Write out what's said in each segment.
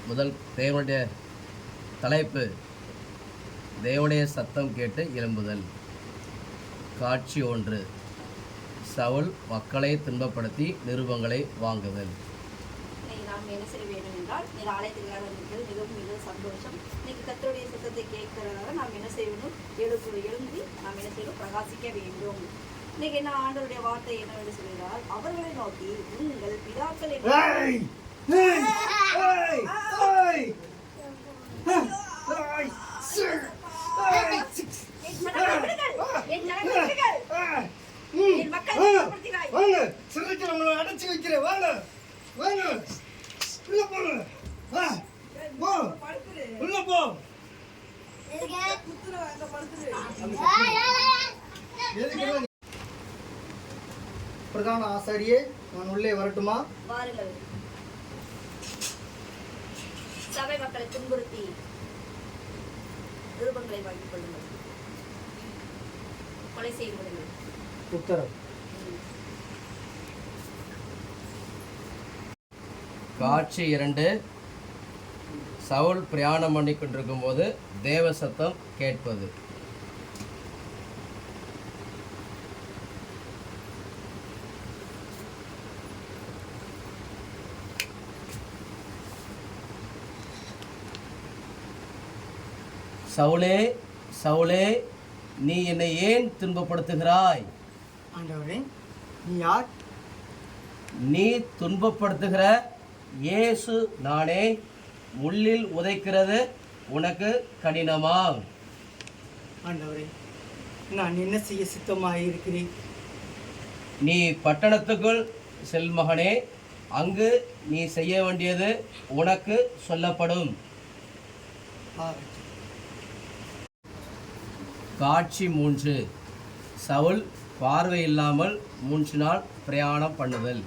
முதல் தேவனுடைய தலைப்பு தேவனுடைய சத்தம் கேட்டு எழும்புதல். காட்சி 1. சவுல் மக்களை துன்பப்படுத்தி நிருபங்களை வாங்குதல். நாம் என்ன செய்ய வேண்டும் என்றால், நீர் ஆலயத்தில் வந்திருக்கிறது மிகவும் சந்தோஷம். இன்னைக்கு கர்த்தருடைய சத்தத்தை கேட்கிறதால நாம் என்ன செய்யணும்? எழுந்து நாம் என்ன செய்யணும்? பிரகாசிக்க வேண்டும். இன்னைக்கு என்ன ஆண்டவருடைய வார்த்தை என்னவென்று சொல்கிறார்? அவர்களை நோக்கி உங்கள் பிதாக்கள் அடைச்சு வைக்கிறேன். வாங்க வாங்க, உள்ள போங்க, உள்ள போ. பிரதான ஆசாரியே, நான் உள்ளே வரட்டுமா? வாருங்கள். சபை மக்களை துன்புறுத்தி நிருபங்களை வாங்கிக் கொள்ளுங்கள், கொலை செய்யுங்கள். உத்தரவு. காட்சி 2. சவுல் பிரயாணம் பண்ணி கொண்டிருக்கும் போது தேவ சத்தம் கேட்பது. சவுலே சவுலே, நீ என்னை ஏன் துன்பப்படுத்துகிறாய்? ஆண்டவரே, நீ யார்? நீ துன்பப்படுத்துகிற இயேசு நானே. முள்ளில் உதைக்கிறது உனக்கு கடினமா? ஆண்டவரே, நான் என்ன செய்ய சித்தமாக இருக்கிறேன்? நீ பட்டணத்துக்குள் செல் மகனே, அங்கு நீ செய்ய வேண்டியது உனக்கு சொல்லப்படும். காட்சி 3. சவுல் பார்வை இல்லாமல் 3 நாள் பிரயாணம் பண்ணுதல்.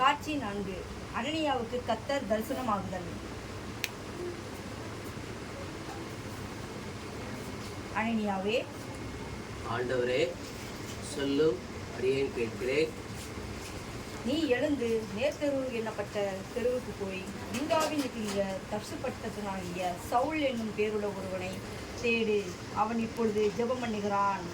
காட்சி 4. அனனியாவுக்கு கர்த்தர் தரிசனமாகுதல். அனனியாவே, ஆண்டவரே சொல்லும், அடியேன் கேட்கிறேன். நீ எழுந்து நேர்த்தெரு எண்ணப்பட்ட தெருவுக்கு போய் யூதாவில் இருக்கிற தர்சு பட்டணத்தினாகிய சவுல் என்னும் பேருள்ள ஒருவனை தேடு. அவன் இப்பொழுது ஜெபம் பண்ணுகிறான்.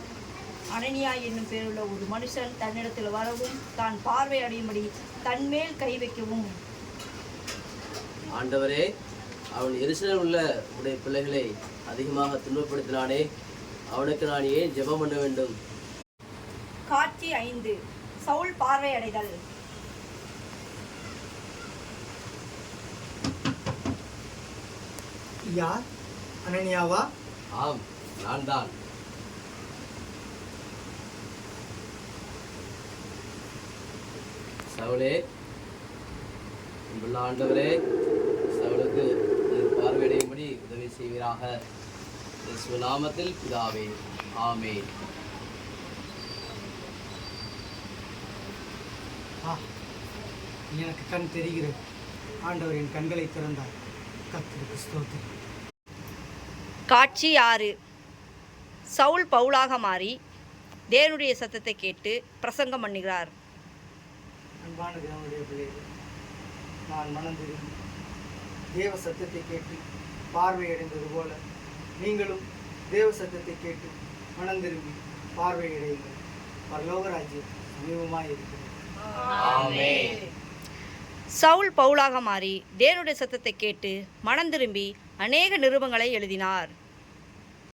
அனனியா என்னும் பேருள்ள ஒரு மனுஷன் தன்னிடத்தில் வரவும் தான் பார்வை அடையும்படி தன்மேல் கை வைக்கவும். ஆண்டவரே, அவன் எருசலேமில் உள்ள உடைய பிள்ளைகளை அதிகமாக துன்பப்படுத்தினானே, அவனுக்கு நான் ஏன் ஜெபம் பண்ண வேண்டும்? காட்சி 5. சவுல் பார்வை அடைதல். யார்? அனனியாவா? ஆம், நான் தான். சவுலே, அன்புள்ள ஆண்டவரே, சவுலுக்கு பார்வையடையும்படி உதவி செய்வீராக. இயேசு நாமத்தில் பிதாவே, ஆமென். எனக்கு கண் தெரிகிறது. ஆண்டவர் என் கண்களை திறந்தார். கர்த்தருக்கு ஸ்தோத்திரம். காட்சி 6. சவுல் பவுலாக மாறி தேவனுடைய சத்தத்தை கேட்டு பிரசங்கம் பண்ணுகிறார். அன்பான தேவனுடைய பிள்ளைகள், நான் மனம் திரும்பி தேவ சத்தத்தை கேட்டு பார்வையடைந்தது போல நீங்களும் தேவ சத்தத்தை கேட்டு மனம் திரும்பி பார்வையடையுங்கள். பரலோக ராஜ்யம் சமீபமாய் இருக்கிறது. சவுல் பவுலாக மாறி தேவனுடைய சத்தத்தை கேட்டு மனம் திரும்பி அநேக நிருபங்களை எழுதினார்.